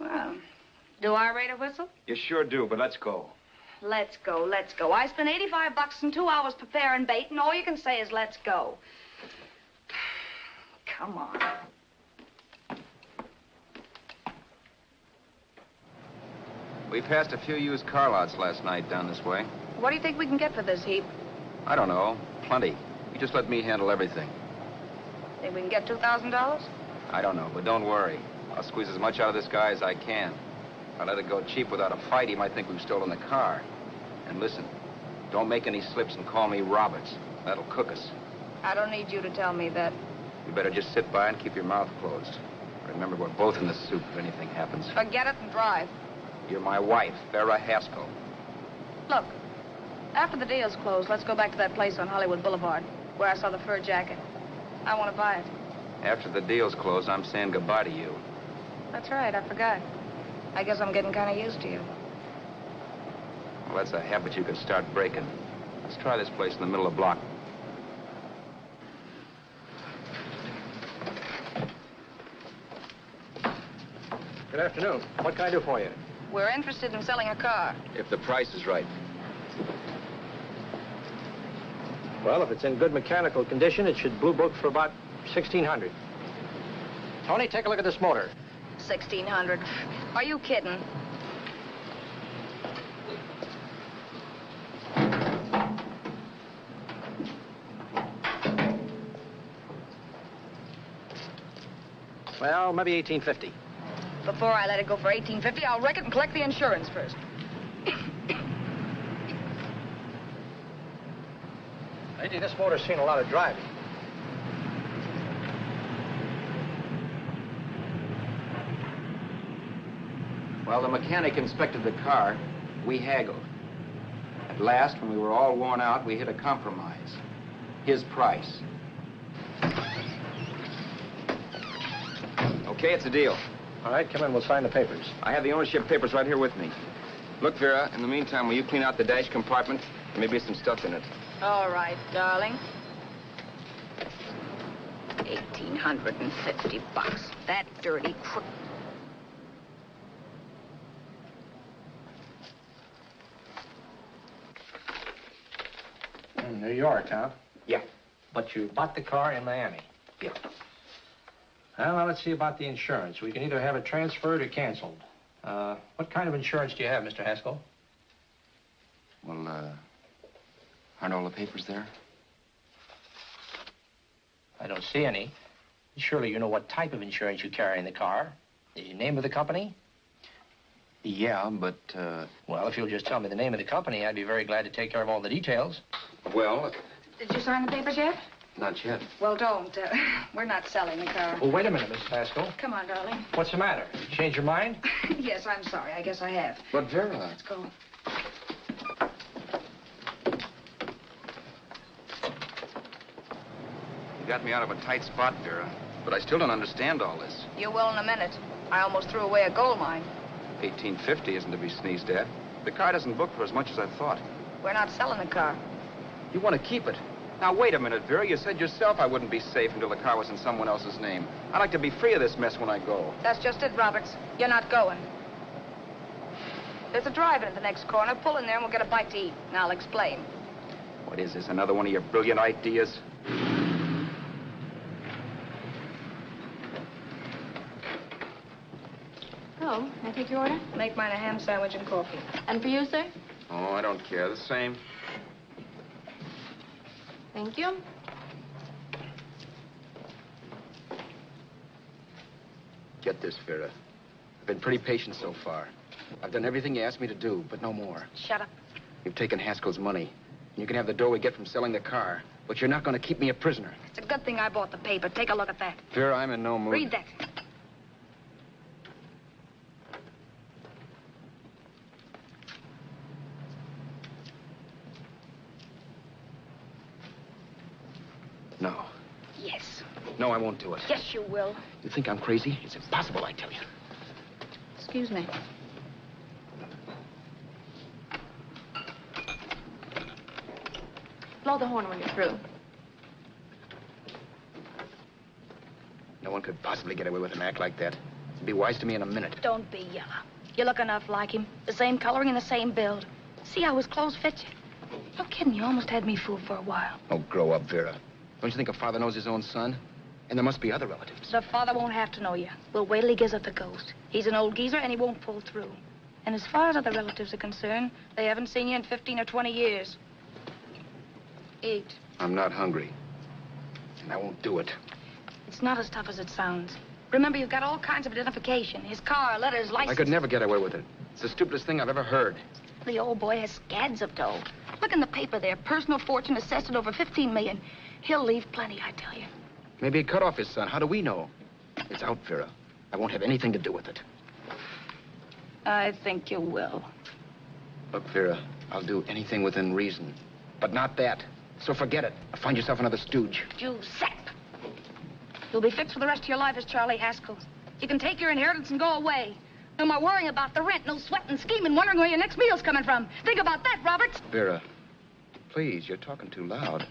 Well, do I rate a whistle? You sure do, but let's go. Let's go, let's go. I spent $85 and 2 hours preparing bait, and all you can say is let's go. Come on. We passed a few used car lots last night down this way. What do you think we can get for this heap? I don't know. Plenty. You just let me handle everything. Think we can get $2,000? I don't know, but don't worry. I'll squeeze as much out of this guy as I can. If I let it go cheap without a fight, he might think we've stolen the car. And listen, don't make any slips and call me Roberts. That'll cook us. I don't need you to tell me that. You better just sit by and keep your mouth closed. Remember, we're both in the soup if anything happens. Forget it and drive. You're my wife, Vera Haskell. Look, after the deal's closed, let's go back to that place on Hollywood Boulevard where I saw the fur jacket. I want to buy it. After the deal's closed, I'm saying goodbye to you. That's right, I forgot. I guess I'm getting kind of used to you. Well, that's a habit you could start breaking. Let's try this place in the middle of the block. Good afternoon. What can I do for you? We're interested in selling a car. If the price is right. Well, if it's in good mechanical condition, it should blue book for about $1,600. Tony, take a look at this motor. 1,600. Are you kidding? Well, maybe $1,850. Before I let it go for $1,850, I'll wreck it and collect the insurance first. Lately, this motor's seen a lot of driving. While the mechanic inspected the car, we haggled. At last, when we were all worn out, we hit a compromise. his price. Okay, it's a deal. All right, come in. We'll sign the papers. I have the ownership papers right here with me. Look, Vera, in the meantime, will you clean out the dash compartment? There may be some stuff in it. All right, darling. $1,850. That dirty crook. In New York, huh? Yeah. But you bought the car in Miami? Yeah. Well, now let's see about the insurance. We can either have it transferred or canceled. What kind of insurance do you have, Mr. Haskell? Well, aren't all the papers there? I don't see any. Surely you know what type of insurance you carry in the car. The name of the company? Yeah, but, Well, if you'll just tell me the name of the company, I'd be very glad to take care of all the details. well, Did you sign the papers yet? not yet. Well, don't. We're not selling the car. Oh, wait a minute, Miss Haskell. Come on, darling. What's the matter? You changed your mind? Yes, I'm sorry. I guess I have. But, Vera... Let's go. You got me out of a tight spot, Vera. But I still don't understand all this. You will in a minute. I almost threw away a gold mine. 1850 isn't to be sneezed at. The car doesn't book for as much as I thought. We're not selling the car. You want to keep it. Now, wait a minute, Vera. You said yourself I wouldn't be safe until the car was in someone else's name. I'd like to be free of this mess when I go. That's just it, Roberts. You're not going. There's a drive-in at the next corner. Pull in there and we'll get a bite to eat. And I'll explain. What is this, another one of your brilliant ideas? Oh, may I take your order? Make mine a ham sandwich and coffee. And for you, sir? Oh, I don't care. The same. Thank you. Get this, Vera. I've been pretty patient so far. I've done everything you asked me to do, but no more. Shut up. You've taken Haskell's money. You can have the dough we get from selling the car, but you're not going to keep me a prisoner. It's a good thing I bought the paper. Take a look at that. Vera, I'm in no mood. Read that. No. Yes. No, I won't do it. Yes, you will. You think I'm crazy? It's impossible, I tell you. Excuse me. Blow the horn when you're through. No one could possibly get away with an act like that. It'd be wise to me in a minute. Don't be yellow. You look enough like him. The same coloring and the same build. See how his clothes fit you? No kidding, you almost had me fooled for a while. Oh, grow up, Vera. Don't you think a father knows his own son? And there must be other relatives. The father won't have to know you. We'll wait till he gives up the ghost. He's an old geezer and he won't pull through. And as far as other relatives are concerned, they haven't seen you in 15 or 20 years. Eat. I'm not hungry. And I won't do it. It's not as tough as it sounds. Remember, you've got all kinds of identification. His car, letters, license. I could never get away with it. It's the stupidest thing I've ever heard. The old boy has scads of dough. Look in the paper there. Personal fortune assessed at over 15 million. He'll leave plenty, I tell you. Maybe he cut off his son. How do we know? It's out, Vera. I won't have anything to do with it. I think you will. Look, Vera, I'll do anything within reason. But not that. So forget it. Find yourself another stooge. You sap. You'll be fixed for the rest of your life as Charlie Haskell. You can take your inheritance and go away. No more worrying about the rent, no sweating, scheming, wondering where your next meal's coming from. Think about that, Roberts. Vera, please, you're talking too loud.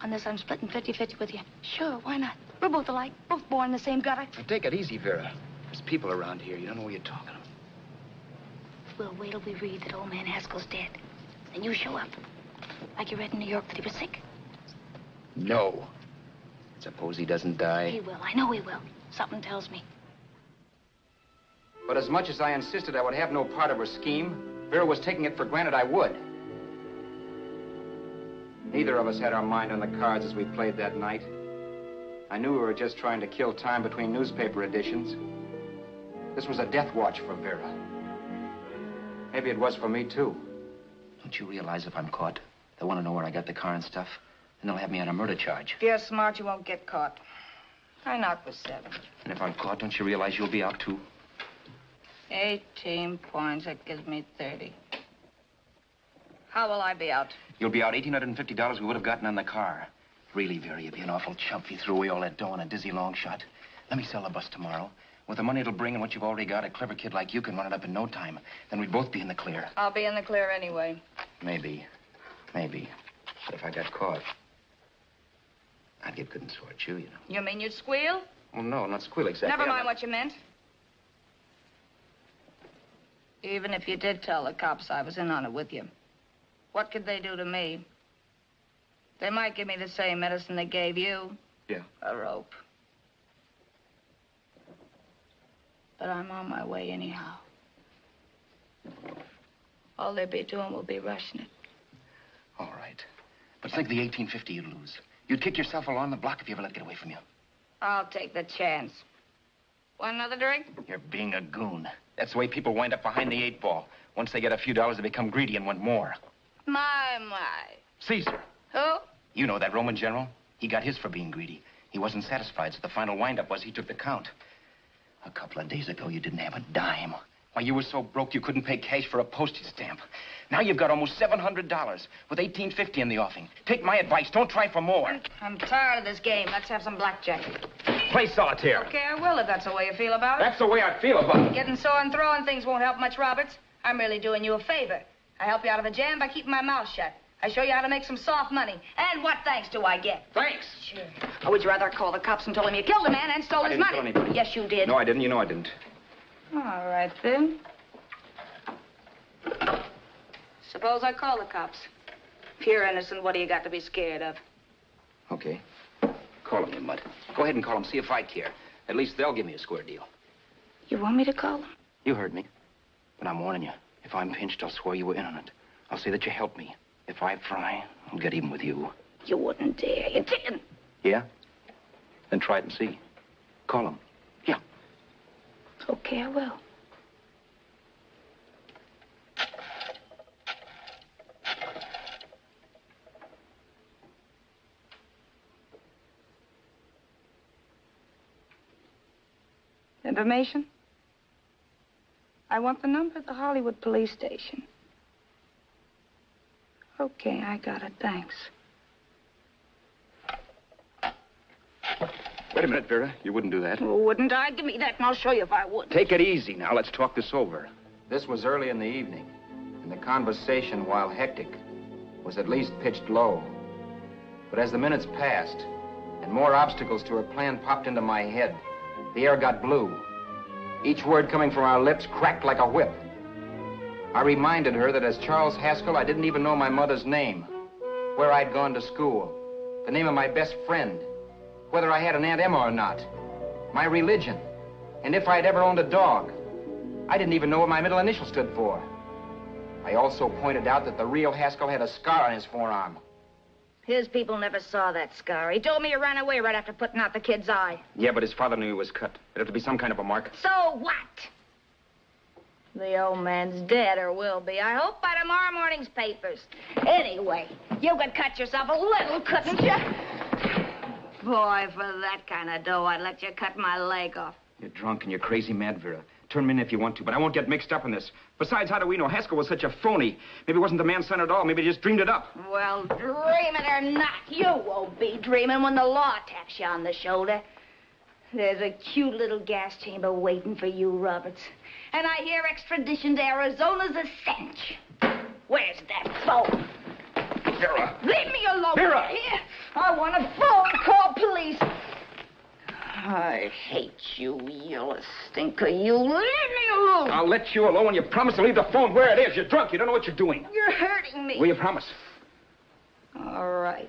On this, I'm splitting 50-50 with you. Sure, why not? We're both alike, both born in the same gutter. Now, take it easy, Vera. There's people around here. You don't know what you're talking about. We'll wait till we read that old man Haskell's dead. And you show up. Like you read in New York that he was sick. No. Suppose he doesn't die. He will. I know he will. Something tells me. But as much as I insisted I would have no part of her scheme, Vera was taking it for granted I would. Neither of us had our mind on the cards as we played that night. I knew we were just trying to kill time between newspaper editions. This was a death watch for Vera. Maybe it was for me, too. Don't you realize if I'm caught, they'll want to know where I got the car and stuff, and they'll have me on a murder charge. If you're smart, you won't get caught. I knocked with 7. And if I'm caught, don't you realize you'll be out, too? 18 points. That gives me 30. How will I be out? You'll be out $1,850 we would have gotten on the car. Really, Vera, you'd be an awful chump if you threw away all that dough on a dizzy long shot. Let me sell the bus tomorrow. With the money it'll bring and what you've already got, a clever kid like you can run it up in no time. Then we'd both be in the clear. I'll be in the clear anyway. Maybe. Maybe. But if I got caught, I'd get good and sore at you, you know. You mean you'd squeal? Oh, no, not squeal exactly. Never mind what you meant. Even if you did tell the cops I was in on it with you, what could they do to me? They might give me the same medicine they gave you. Yeah. A rope. But I'm on my way anyhow. All they'll be doing will be rushing it. All right. But think of the 1850 you'd lose. You'd kick yourself along the block if you ever let it get away from you. I'll take the chance. Want another drink? You're being a goon. That's the way people wind up behind the 8-ball. Once they get a few dollars, they become greedy and want more. My. Caesar. Who? You know that Roman general? He got his for being greedy. He wasn't satisfied, so the final wind-up was he took the count. A couple of days ago, you didn't have a dime. Why, you were so broke you couldn't pay cash for a postage stamp. Now you've got almost $700 with $18.50 in the offing. Take my advice. Don't try for more. I'm tired of this game. Let's have some blackjack. Play solitaire. Okay, I will if that's the way you feel about it. That's the way I feel about it. Getting sore and throwing things won't help much, Roberts. I'm really doing you a favor. I help you out of a jam by keeping my mouth shut. I show you how to make some soft money. And what thanks do I get? Thanks. Sure. Or would you rather call the cops and told him you killed a man and stole his money? I didn't kill anybody. Yes, you did. No, I didn't. You know I didn't. All right, then. Suppose I call the cops. If you're innocent, what do you got to be scared of? Okay. Call them, you mutt. Go ahead and call them. See if I care. At least they'll give me a square deal. You want me to call them? You heard me. But I'm warning you. If I'm pinched, I'll swear you were in on it. I'll say that you helped me. If I fry, I'll get even with you. You wouldn't dare. You're kidding. Yeah? Then try it and see. Call them. Yeah. Okay, I will. Information? I want the number of the Hollywood police station. Okay, I got it. Thanks. Wait a minute, Vera. You wouldn't do that. Oh, wouldn't I? Give me that and I'll show you if I would. Take it easy now. Let's talk this over. This was early in the evening, and the conversation, while hectic, was at least pitched low. But as the minutes passed, and more obstacles to her plan popped into my head, the air got blue. Each word coming from our lips cracked like a whip. I reminded her that as Charles Haskell, I didn't even know my mother's name, where I'd gone to school, the name of my best friend, whether I had an Aunt Emma or not, my religion, and if I'd ever owned a dog. I didn't even know what my middle initial stood for. I also pointed out that the real Haskell had a scar on his forearm. His people never saw that scar. He told me he ran away right after putting out the kid's eye. Yeah, but his father knew he was cut. It'd have to be some kind of a mark. So what? The old man's dead, or will be. I hope by tomorrow morning's papers. Anyway, you could cut yourself a little, couldn't you? Boy, for that kind of dough, I'd let you cut my leg off. You're drunk and you're crazy mad, Vera. Turn me in if you want to, but I won't get mixed up in this. Besides, how do we know? Haskell was such a phony. Maybe he wasn't the man's son at all. Maybe he just dreamed it up. Well, dream it or not, you won't be dreaming when the law taps you on the shoulder. There's a cute little gas chamber waiting for you, Roberts. And I hear extradition to Arizona's a cinch. Where's that phone? Vera! Leave me alone. Vera! Here. I want a phone. Call police. I hate you yellow stinker. You leave me alone. I'll let you alone when you promise to leave the phone where it is. You're drunk. You don't know what you're doing. You're hurting me. Will you promise? All right.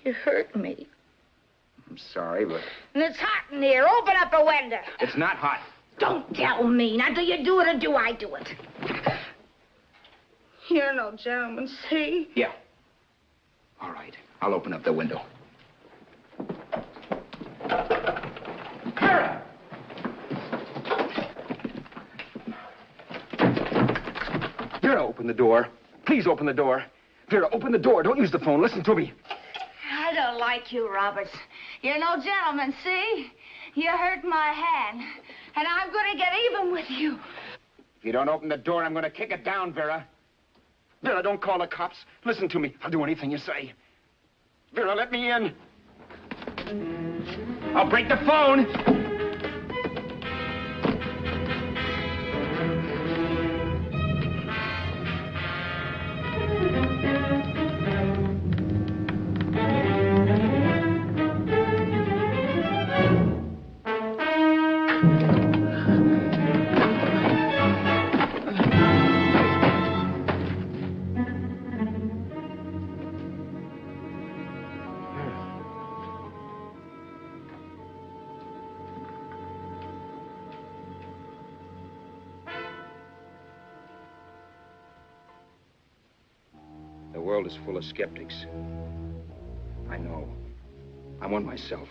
You hurt me. I'm sorry, but... And it's hot in here. Open up a window. It's not hot. Don't tell me. Now, do you do it or do I do it? You're no gentleman, see? Yeah. All right. I'll open up the window. Vera! Vera, open the door. Please open the door. Vera, open the door. Don't use the phone. Listen to me. I don't like you, Roberts. You're no gentleman, see? You hurt my hand, and I'm going to get even with you. If you don't open the door, I'm going to kick it down, Vera. Vera, don't call the cops. Listen to me. I'll do anything you say. Vera, let me in. I'll break the phone. The world is full of skeptics. I know. I'm one myself.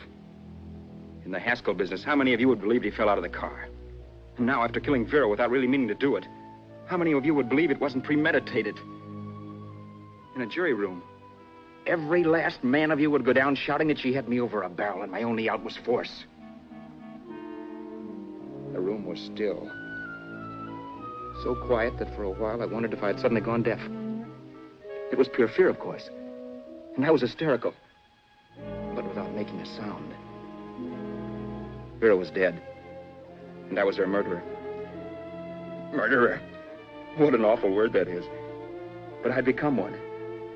In the Haskell business, how many of you would believe he fell out of the car? And now, after killing Vera without really meaning to do it, how many of you would believe it wasn't premeditated? In a jury room, every last man of you would go down shouting that she had me over a barrel and my only out was force. The room was still. So quiet that for a while I wondered if I had suddenly gone deaf. It was pure fear, of course. And I was hysterical. But without making a sound. Vera was dead. And I was her murderer. Murderer. What an awful word that is. But I'd become one.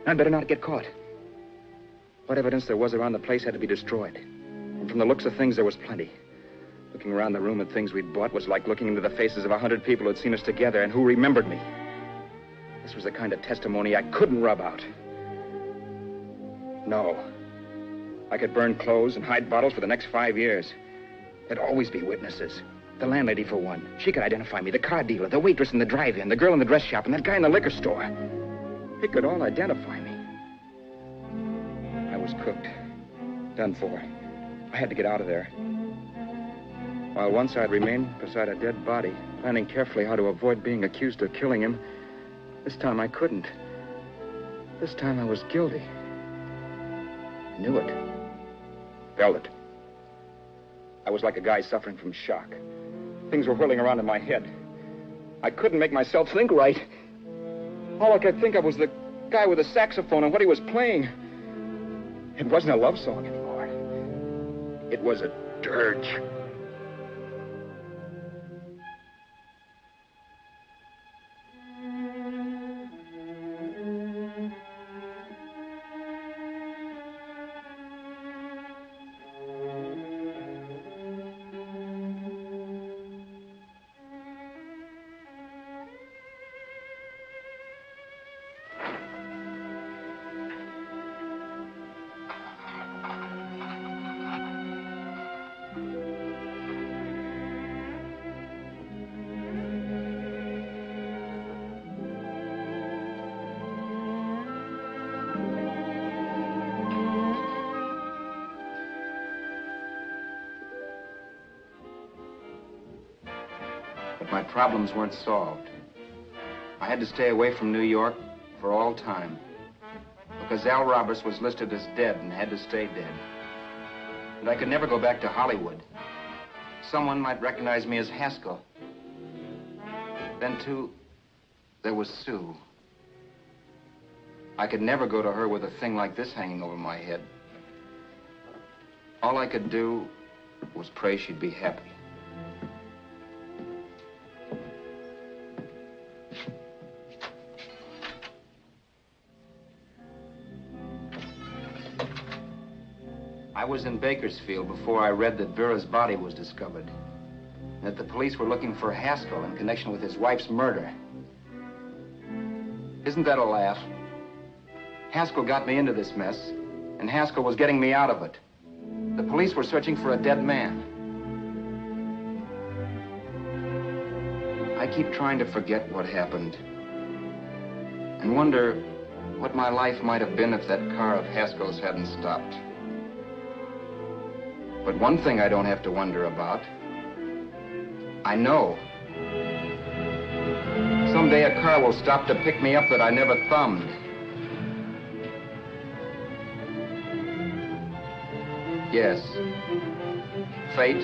I'd better not get caught. What evidence there was around the place had to be destroyed. And from the looks of things, there was plenty. Looking around the room at things we'd bought was like looking into the faces of 100 people who'd seen us together and who remembered me. This was the kind of testimony I couldn't rub out. No. I could burn clothes and hide bottles for the next 5 years. There'd always be witnesses. The landlady, for one. She could identify me. The car dealer, the waitress in the drive-in, the girl in the dress shop, and that guy in the liquor store. They could all identify me. I was cooked. Done for. I had to get out of there. While once I'd remained beside a dead body, planning carefully how to avoid being accused of killing him, this time I couldn't. This time I was guilty. I knew it. Felt it. I was like a guy suffering from shock. Things were whirling around in my head. I couldn't make myself think right. All I could think of was the guy with the saxophone and what he was playing. It wasn't a love song anymore. It was a dirge. My problems weren't solved. I had to stay away from New York for all time because Al Roberts was listed as dead and had to stay dead. And I could never go back to Hollywood. Someone might recognize me as Haskell. Then, too, there was Sue. I could never go to her with a thing like this hanging over my head. All I could do was pray she'd be happy. I was in Bakersfield before I read that Vera's body was discovered, and that the police were looking for Haskell in connection with his wife's murder. Isn't that a laugh? Haskell got me into this mess, and Haskell was getting me out of it. The police were searching for a dead man. I keep trying to forget what happened, and wonder what my life might have been if that car of Haskell's hadn't stopped. But one thing I don't have to wonder about. I know. Someday a car will stop to pick me up that I never thumbed. Yes. Fate,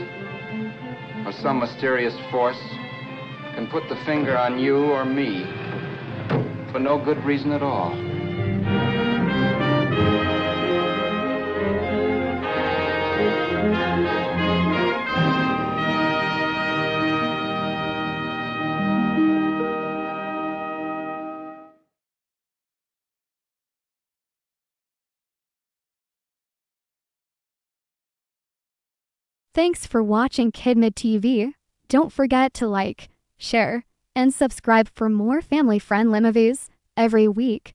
or some mysterious force, can put the finger on you or me for no good reason at all. Thanks for watching Kid Mid TV. Don't forget to like, share, and subscribe for more family-friendly movies every week.